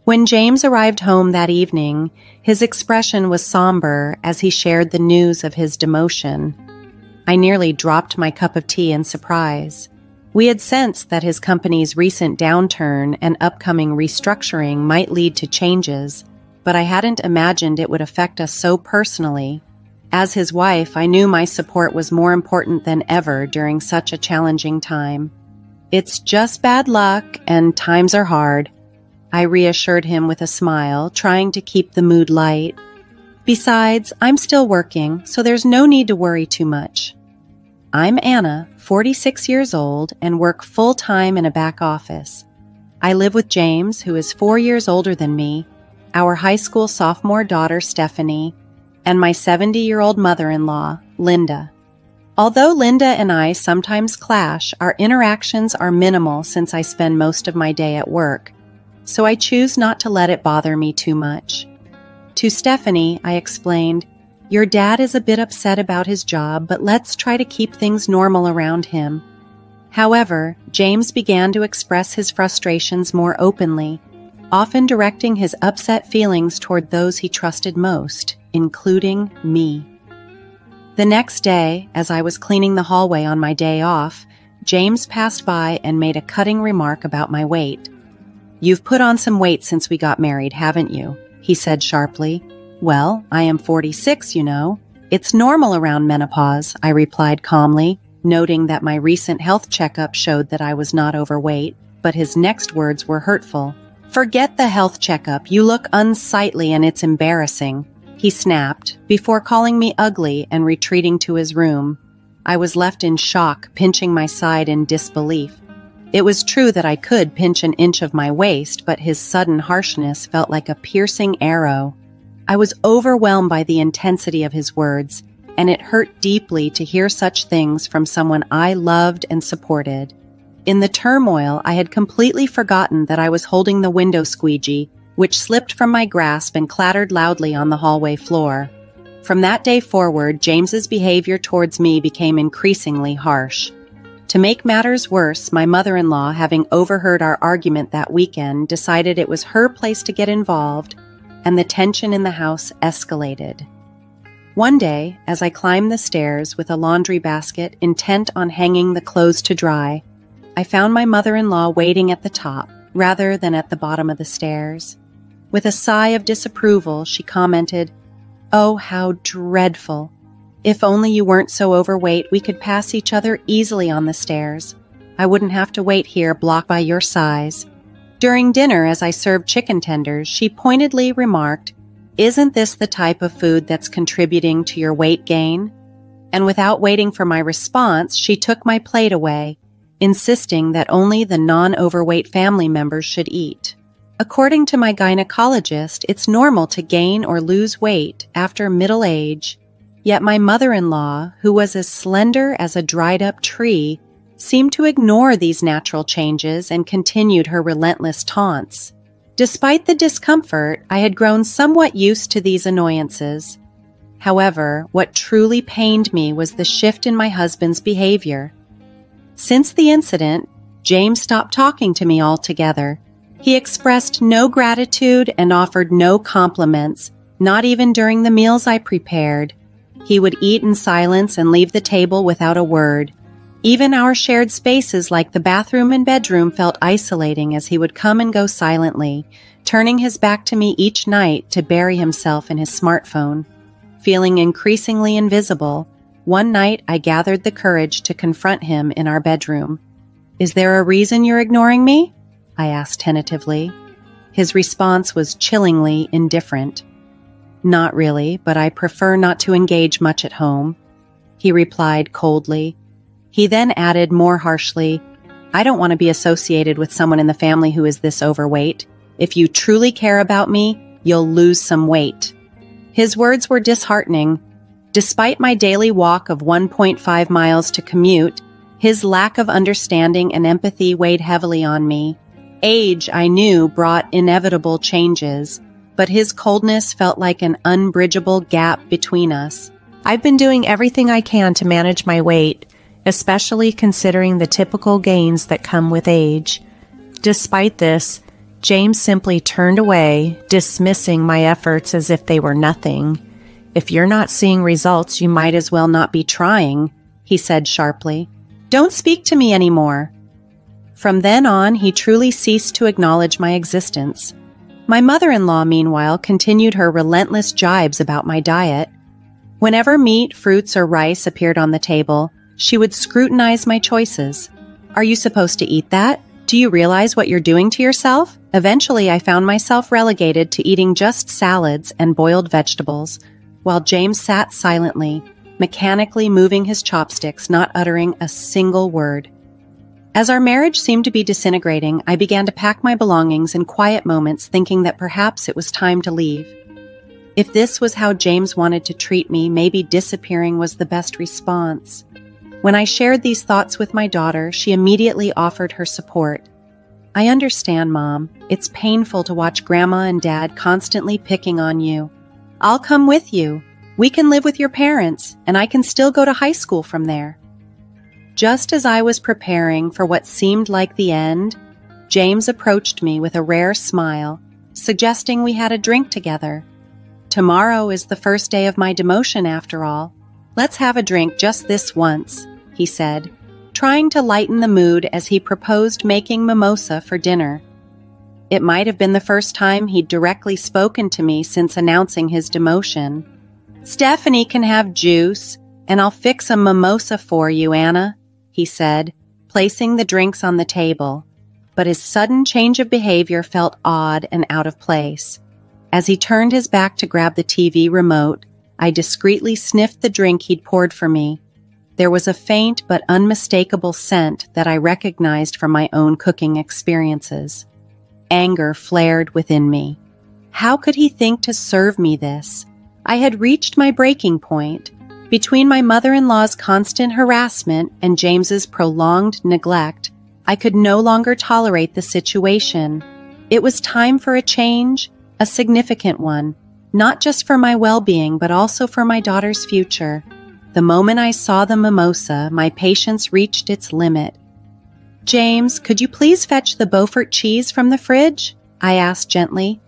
When James arrived home that evening, his expression was somber as he shared the news of his demotion. I nearly dropped my cup of tea in surprise. We had sensed that his company's recent downturn and upcoming restructuring might lead to changes, but I hadn't imagined it would affect us so personally. As his wife, I knew my support was more important than ever during such a challenging time. "It's just bad luck, and times are hard," I reassured him with a smile, trying to keep the mood light. "Besides, I'm still working, so there's no need to worry too much." I'm Anna, 46 years old, and work full-time in a back office. I live with James, who is 4 years older than me, our high school sophomore daughter, Stephanie, and my 70-year-old mother-in-law, Linda. Although Linda and I sometimes clash, our interactions are minimal since I spend most of my day at work, so I choose not to let it bother me too much. To Stephanie, I explained, "Your dad is a bit upset about his job, but let's try to keep things normal around him." However, James began to express his frustrations more openly, often directing his upset feelings toward those he trusted most, including me. The next day, as I was cleaning the hallway on my day off, James passed by and made a cutting remark about my weight. "You've put on some weight since we got married, haven't you?" he said sharply. "Well, I am 46, you know. It's normal around menopause," I replied calmly, noting that my recent health checkup showed that I was not overweight, but his next words were hurtful. "Forget the health checkup. You look unsightly and it's embarrassing," he snapped, before calling me ugly and retreating to his room. I was left in shock, pinching my side in disbelief. It was true that I could pinch an inch of my waist, but his sudden harshness felt like a piercing arrow. I was overwhelmed by the intensity of his words, and it hurt deeply to hear such things from someone I loved and supported. In the turmoil, I had completely forgotten that I was holding the window squeegee, which slipped from my grasp and clattered loudly on the hallway floor. From that day forward, James's behavior towards me became increasingly harsh. To make matters worse, my mother-in-law, having overheard our argument that weekend, decided it was her place to get involved, and the tension in the house escalated. One day, as I climbed the stairs with a laundry basket intent on hanging the clothes to dry, I found my mother-in-law waiting at the top rather than at the bottom of the stairs. With a sigh of disapproval, she commented, "Oh, how dreadful. If only you weren't so overweight, we could pass each other easily on the stairs. I wouldn't have to wait here blocked by your size." During dinner, as I served chicken tenders, she pointedly remarked, "Isn't this the type of food that's contributing to your weight gain?" And without waiting for my response, she took my plate away, insisting that only the non-overweight family members should eat. According to my gynecologist, it's normal to gain or lose weight after middle age. Yet my mother-in-law, who was as slender as a dried-up tree, seemed to ignore these natural changes and continued her relentless taunts. Despite the discomfort, I had grown somewhat used to these annoyances. However, what truly pained me was the shift in my husband's behavior. Since the incident, James stopped talking to me altogether. He expressed no gratitude and offered no compliments, not even during the meals I prepared. He would eat in silence and leave the table without a word. Even our shared spaces like the bathroom and bedroom felt isolating as he would come and go silently, turning his back to me each night to bury himself in his smartphone. Feeling increasingly invisible, one night I gathered the courage to confront him in our bedroom. "Is there a reason you're ignoring me?" I asked tentatively. His response was chillingly indifferent. "Not really, but I prefer not to engage much at home," he replied coldly. He then added more harshly, "I don't want to be associated with someone in the family who is this overweight. If you truly care about me, you'll lose some weight." His words were disheartening. Despite my daily walk of 1.5 miles to commute, his lack of understanding and empathy weighed heavily on me. Age, I knew, brought inevitable changes, but his coldness felt like an unbridgeable gap between us. I've been doing everything I can to manage my weight, especially considering the typical gains that come with age. Despite this, James simply turned away, dismissing my efforts as if they were nothing. "If you're not seeing results, you might as well not be trying," he said sharply. "Don't speak to me anymore." From then on, he truly ceased to acknowledge my existence. My mother-in-law, meanwhile, continued her relentless jibes about my diet. Whenever meat, fruits, or rice appeared on the table, she would scrutinize my choices. "Are you supposed to eat that? Do you realize what you're doing to yourself?" Eventually, I found myself relegated to eating just salads and boiled vegetables, while James sat silently, mechanically moving his chopsticks, not uttering a single word. As our marriage seemed to be disintegrating, I began to pack my belongings in quiet moments, thinking that perhaps it was time to leave. If this was how James wanted to treat me, maybe disappearing was the best response. When I shared these thoughts with my daughter, she immediately offered her support. "I understand, Mom. It's painful to watch Grandma and Dad constantly picking on you. I'll come with you. We can live with your parents, and I can still go to high school from there." Just as I was preparing for what seemed like the end, James approached me with a rare smile, suggesting we had a drink together. "Tomorrow is the first day of my demotion, after all. Let's have a drink just this once," he said, trying to lighten the mood as he proposed making mimosa for dinner. It might have been the first time he'd directly spoken to me since announcing his demotion. "Stephanie can have juice, and I'll fix a mimosa for you, Anna," he said, placing the drinks on the table. But his sudden change of behavior felt odd and out of place. As he turned his back to grab the TV remote, I discreetly sniffed the drink he'd poured for me. There was a faint but unmistakable scent that I recognized from my own cooking experiences. Anger flared within me. How could he think to serve me this? I had reached my breaking point. Between my mother-in-law's constant harassment and James's prolonged neglect, I could no longer tolerate the situation. It was time for a change, a significant one, not just for my well-being, but also for my daughter's future. The moment I saw the mimosa, my patience reached its limit. "James, could you please fetch the Beaufort cheese from the fridge?" I asked gently.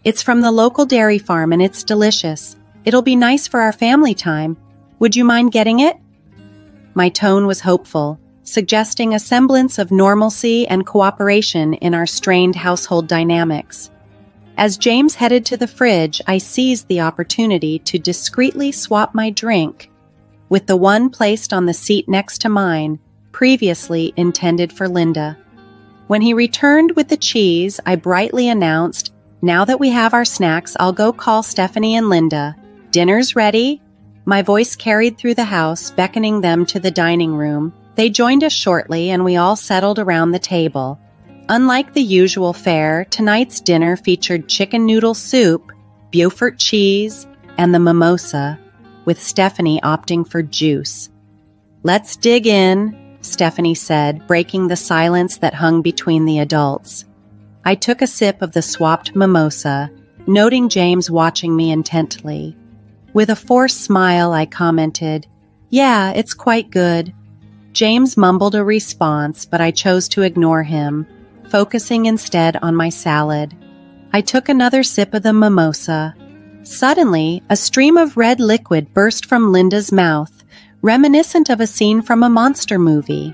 "It's from the local dairy farm and it's delicious. It'll be nice for our family time. Would you mind getting it?" My tone was hopeful, suggesting a semblance of normalcy and cooperation in our strained household dynamics. As James headed to the fridge, I seized the opportunity to discreetly swap my drink with the one placed on the seat next to mine, previously intended for Linda. When he returned with the cheese, I brightly announced, "Now that we have our snacks, I'll go call Stephanie and Linda. Dinner's ready." My voice carried through the house, beckoning them to the dining room. They joined us shortly, and we all settled around the table. Unlike the usual fare, tonight's dinner featured chicken noodle soup, Beaufort cheese, and the mimosa, with Stephanie opting for juice. "Let's dig in," Stephanie said, breaking the silence that hung between the adults. I took a sip of the swapped mimosa, noting James watching me intently. With a forced smile, I commented, "Yeah, it's quite good." James mumbled a response, but I chose to ignore him, focusing instead on my salad. I took another sip of the mimosa. Suddenly, a stream of red liquid burst from Linda's mouth, reminiscent of a scene from a monster movie.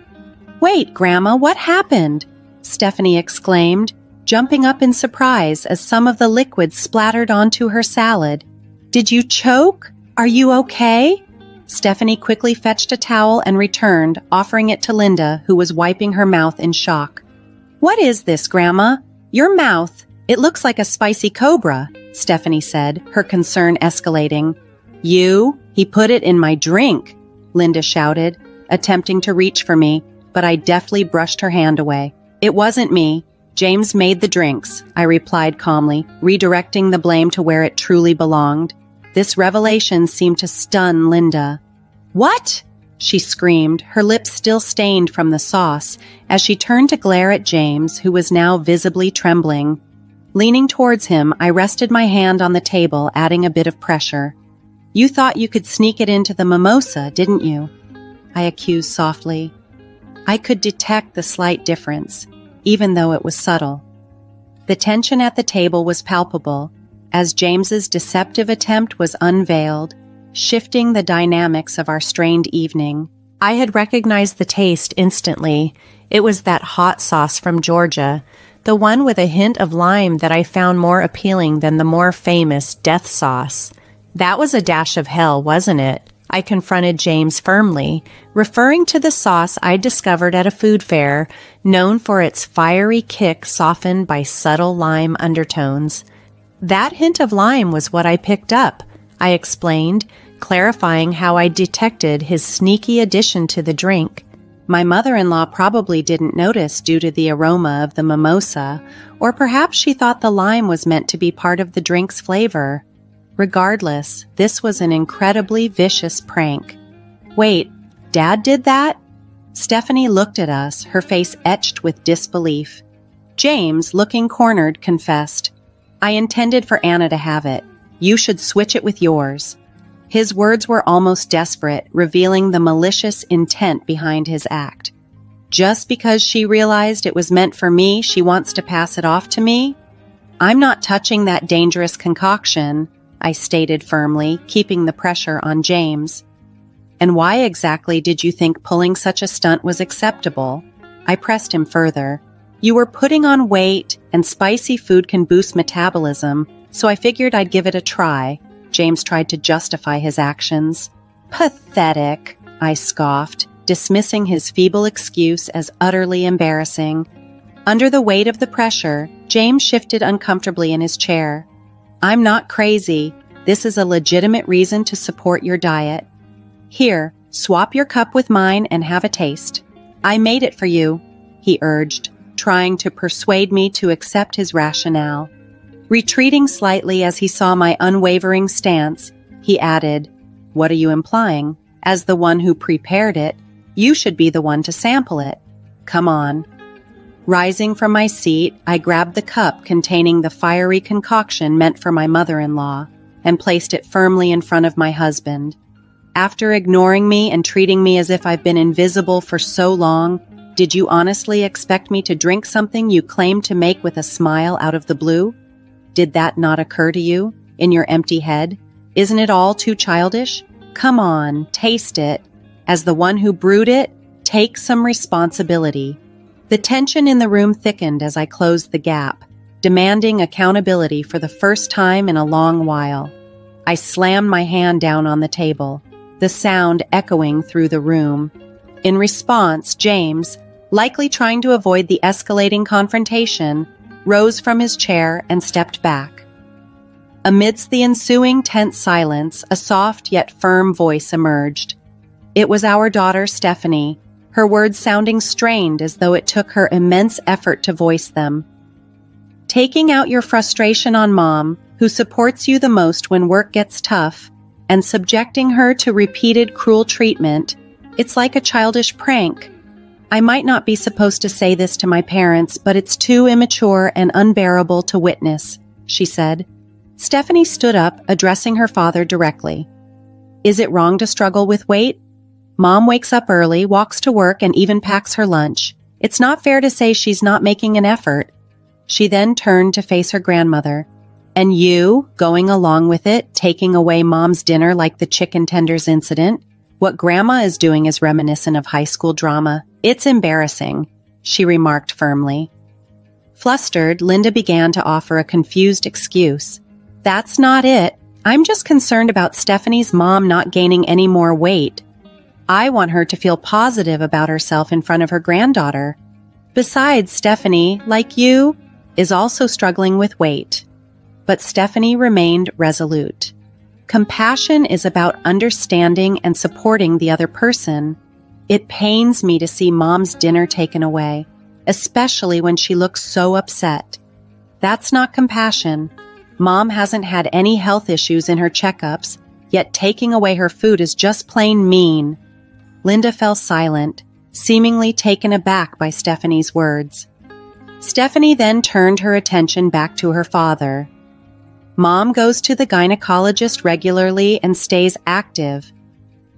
"Wait, Grandma, what happened?" Stephanie exclaimed, jumping up in surprise as some of the liquid splattered onto her salad. "Did you choke? Are you okay?" Stephanie quickly fetched a towel and returned, offering it to Linda, who was wiping her mouth in shock. "What is this, Grandma? Your mouth. It looks like a spicy cobra," Stephanie said, her concern escalating. He put it in my drink," Linda shouted, attempting to reach for me, but I deftly brushed her hand away. "It wasn't me. James made the drinks," I replied calmly, redirecting the blame to where it truly belonged. This revelation seemed to stun Linda. "What?" she screamed, her lips still stained from the sauce, as she turned to glare at James, who was now visibly trembling. Leaning towards him, I rested my hand on the table, adding a bit of pressure. "You thought you could sneak it into the mimosa, didn't you?" I accused softly. I could detect the slight difference, even though it was subtle. The tension at the table was palpable, as James's deceptive attempt was unveiled, shifting the dynamics of our strained evening. I had recognized the taste instantly. It was that hot sauce from Georgia, the one with a hint of lime that I found more appealing than the more famous death sauce. That was a dash of hell, wasn't it? I confronted James firmly, referring to the sauce I'd discovered at a food fair, known for its fiery kick softened by subtle lime undertones. That hint of lime was what I picked up, I explained, clarifying how I detected his sneaky addition to the drink. My mother-in-law probably didn't notice due to the aroma of the mimosa, or perhaps she thought the lime was meant to be part of the drink's flavor. Regardless, this was an incredibly vicious prank. Wait, Dad did that? Stephanie looked at us, her face etched with disbelief. James, looking cornered, confessed, I intended for Anna to have it. You should switch it with yours. His words were almost desperate, revealing the malicious intent behind his act. Just because she realized it was meant for me, she wants to pass it off to me? I'm not touching that dangerous concoction, I stated firmly, keeping the pressure on James. And why exactly did you think pulling such a stunt was acceptable? I pressed him further. You were putting on weight, and spicy food can boost metabolism, so I figured I'd give it a try. James tried to justify his actions. Pathetic, I scoffed, dismissing his feeble excuse as utterly embarrassing. Under the weight of the pressure, James shifted uncomfortably in his chair. I'm not crazy. This is a legitimate reason to support your diet. Here, swap your cup with mine and have a taste. I made it for you, he urged, trying to persuade me to accept his rationale. Retreating slightly as he saw my unwavering stance, he added, What are you implying? As the one who prepared it, you should be the one to sample it. Come on. Rising from my seat, I grabbed the cup containing the fiery concoction meant for my mother-in-law and placed it firmly in front of my husband. After ignoring me and treating me as if I've been invisible for so long, did you honestly expect me to drink something you claimed to make with a smile out of the blue? Did that not occur to you, in your empty head? Isn't it all too childish? Come on, taste it. As the one who brewed it, take some responsibility. The tension in the room thickened as I closed the gap, demanding accountability for the first time in a long while. I slammed my hand down on the table, the sound echoing through the room. In response, James, likely trying to avoid the escalating confrontation, rose from his chair and stepped back. Amidst the ensuing tense silence, a soft yet firm voice emerged. It was our daughter, Stephanie, her words sounding strained as though it took her immense effort to voice them. Taking out your frustration on Mom, who supports you the most when work gets tough, and subjecting her to repeated cruel treatment, it's like a childish prank. I might not be supposed to say this to my parents, but it's too immature and unbearable to witness, she said. Stephanie stood up, addressing her father directly. Is it wrong to struggle with weight? Mom wakes up early, walks to work, and even packs her lunch. It's not fair to say she's not making an effort. She then turned to face her grandmother. And you, going along with it, taking away Mom's dinner like the chicken tenders incident? What Grandma is doing is reminiscent of high school drama. It's embarrassing, she remarked firmly. Flustered, Linda began to offer a confused excuse. That's not it. I'm just concerned about Stephanie's mom not gaining any more weight. I want her to feel positive about herself in front of her granddaughter. Besides, Stephanie, like you, is also struggling with weight. But Stephanie remained resolute. Compassion is about understanding and supporting the other person. It pains me to see Mom's dinner taken away, especially when she looks so upset. That's not compassion. Mom hasn't had any health issues in her checkups, yet taking away her food is just plain mean. Linda fell silent, seemingly taken aback by Stephanie's words. Stephanie then turned her attention back to her father. Mom goes to the gynecologist regularly and stays active.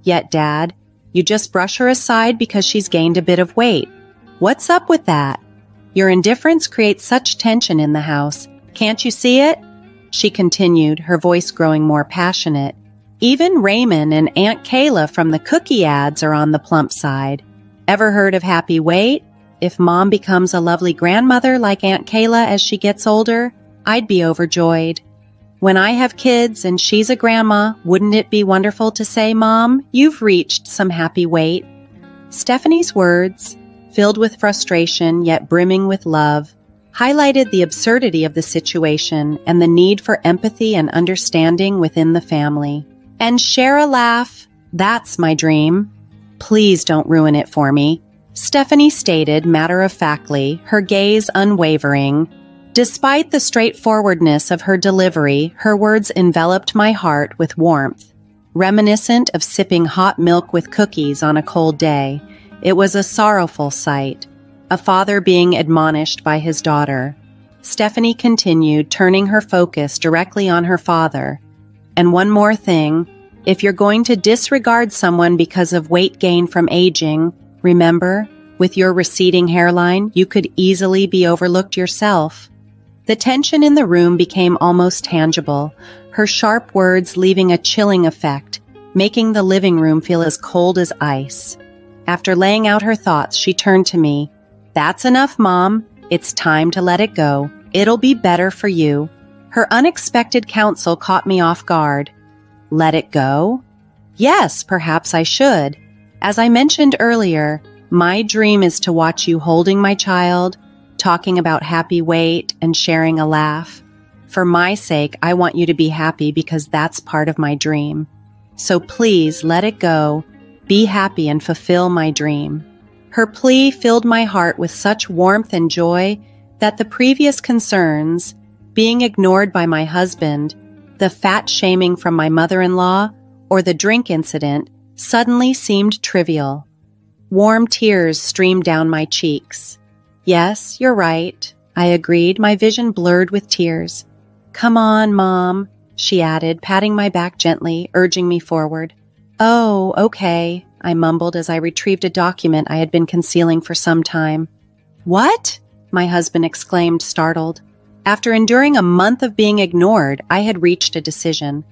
Yet, Dad, you just brush her aside because she's gained a bit of weight. What's up with that? Your indifference creates such tension in the house. Can't you see it? She continued, her voice growing more passionate. Even Raymond and Aunt Kayla from the cookie ads are on the plump side. Ever heard of happy weight? If Mom becomes a lovely grandmother like Aunt Kayla as she gets older, I'd be overjoyed. When I have kids and she's a grandma, wouldn't it be wonderful to say, Mom, you've reached some happy weight? Stephanie's words, filled with frustration yet brimming with love, highlighted the absurdity of the situation and the need for empathy and understanding within the family. And share a laugh. That's my dream. Please don't ruin it for me, Stephanie stated matter-of-factly, her gaze unwavering. Despite the straightforwardness of her delivery, her words enveloped my heart with warmth. Reminiscent of sipping hot milk with cookies on a cold day, it was a sorrowful sight, a father being admonished by his daughter. Stephanie continued, turning her focus directly on her father. And one more thing, if you're going to disregard someone because of weight gain from aging, remember, with your receding hairline, you could easily be overlooked yourself. The tension in the room became almost tangible, her sharp words leaving a chilling effect, making the living room feel as cold as ice. After laying out her thoughts, she turned to me. That's enough, Mom. It's time to let it go. It'll be better for you. Her unexpected counsel caught me off guard. Let it go? Yes, perhaps I should. As I mentioned earlier, my dream is to watch you holding my child, talking about happy weight, and sharing a laugh. For my sake, I want you to be happy because that's part of my dream. So please let it go, be happy, and fulfill my dream. Her plea filled my heart with such warmth and joy that the previous concerns, being ignored by my husband, the fat shaming from my mother-in-law, or the drink incident, suddenly seemed trivial. Warm tears streamed down my cheeks. Yes, you're right, I agreed, my vision blurred with tears. Come on, Mom, she added, patting my back gently, urging me forward. Oh, okay, I mumbled as I retrieved a document I had been concealing for some time. What? My husband exclaimed, startled. After enduring a month of being ignored, I had reached a decision.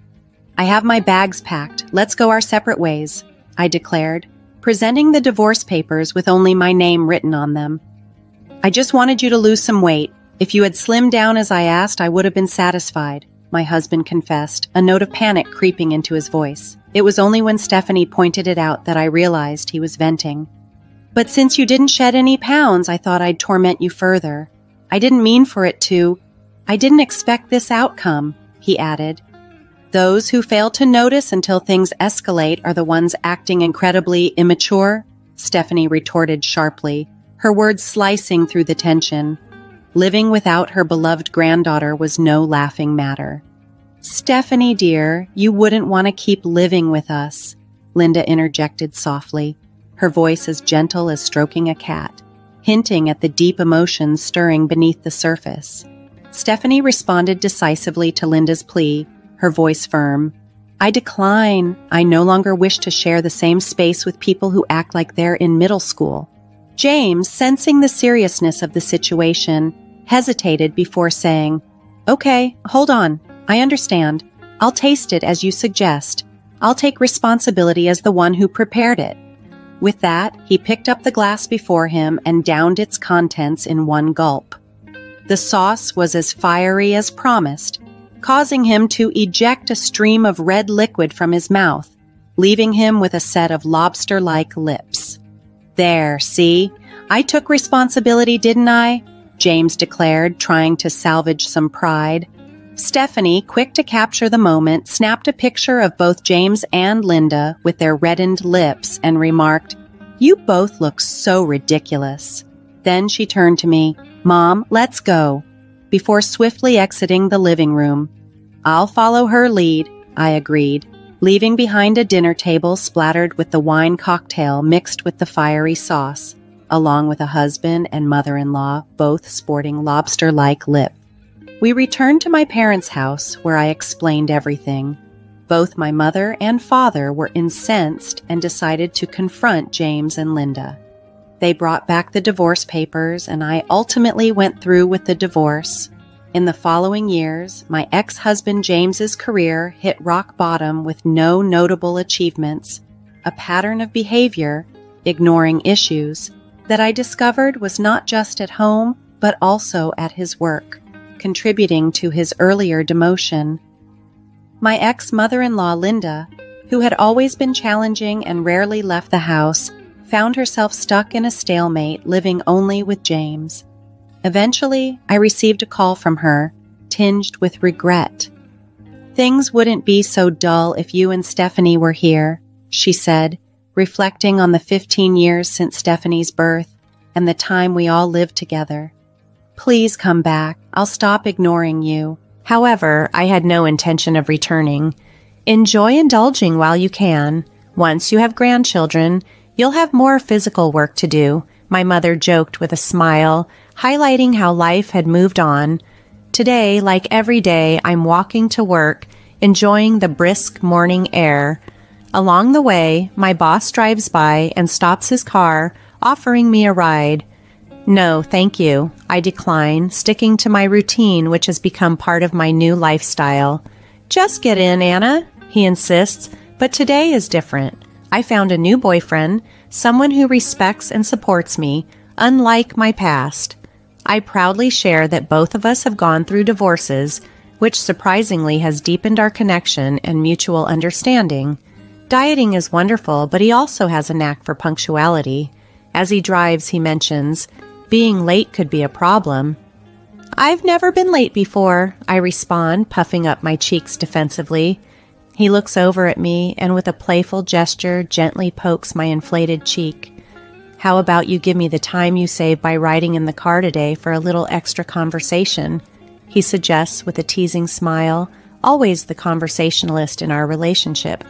I have my bags packed. Let's go our separate ways, I declared, presenting the divorce papers with only my name written on them. I just wanted you to lose some weight. If you had slimmed down as I asked, I would have been satisfied, my husband confessed, a note of panic creeping into his voice. It was only when Stephanie pointed it out that I realized he was venting. But since you didn't shed any pounds, I thought I'd torment you further. I didn't mean for it to. I didn't expect this outcome, he added. Those who fail to notice until things escalate are the ones acting incredibly immature, Stephanie retorted sharply, her words slicing through the tension. Living without her beloved granddaughter was no laughing matter. Stephanie, dear, you wouldn't want to keep living with us, Linda interjected softly, her voice as gentle as stroking a cat, hinting at the deep emotions stirring beneath the surface. Stephanie responded decisively to Linda's plea, her voice firm. I decline. I no longer wish to share the same space with people who act like they're in middle school. James, sensing the seriousness of the situation, hesitated before saying, Okay, hold on. I understand. I'll taste it as you suggest. I'll take responsibility as the one who prepared it. With that, he picked up the glass before him and downed its contents in one gulp. The sauce was as fiery as promised, causing him to eject a stream of red liquid from his mouth, leaving him with a set of lobster-like lips. There, see? I took responsibility, didn't I? James declared, trying to salvage some pride. Stephanie, quick to capture the moment, snapped a picture of both James and Linda with their reddened lips and remarked, You both look so ridiculous. Then she turned to me, Mom, let's go, before swiftly exiting the living room. I'll follow her lead, I agreed, leaving behind a dinner table splattered with the wine cocktail mixed with the fiery sauce, along with a husband and mother-in-law, both sporting lobster-like lips. We returned to my parents' house, where I explained everything. Both my mother and father were incensed and decided to confront James and Linda. They brought back the divorce papers, and I ultimately went through with the divorce. In the following years, my ex-husband James's career hit rock bottom with no notable achievements, a pattern of behavior, ignoring issues, that I discovered was not just at home, but also at his work, contributing to his earlier demotion. My ex-mother-in-law, Linda, who had always been challenging and rarely left the house, found herself stuck in a stalemate, living only with James. Eventually, I received a call from her, tinged with regret. "Things wouldn't be so dull if you and Stephanie were here," she said, reflecting on the 15 years since Stephanie's birth and the time we all lived together. "Please come back. I'll stop ignoring you." However, I had no intention of returning. "Enjoy indulging while you can. Once you have grandchildren, you'll have more physical work to do," my mother joked with a smile, highlighting how life had moved on. Today, like every day, I'm walking to work, enjoying the brisk morning air. Along the way, my boss drives by and stops his car, offering me a ride. "No, thank you," I decline, sticking to my routine, which has become part of my new lifestyle. "Just get in, Anna," he insists, but today is different. I found a new boyfriend, someone who respects and supports me, unlike my past. I proudly share that both of us have gone through divorces, which surprisingly has deepened our connection and mutual understanding. Dieting is wonderful, but he also has a knack for punctuality. As he drives, he mentions, "Being late could be a problem." "I've never been late before," I respond, puffing up my cheeks defensively. He looks over at me and with a playful gesture gently pokes my inflated cheek. "How about you give me the time you save by riding in the car today for a little extra conversation?" he suggests with a teasing smile, always the conversationalist in our relationship.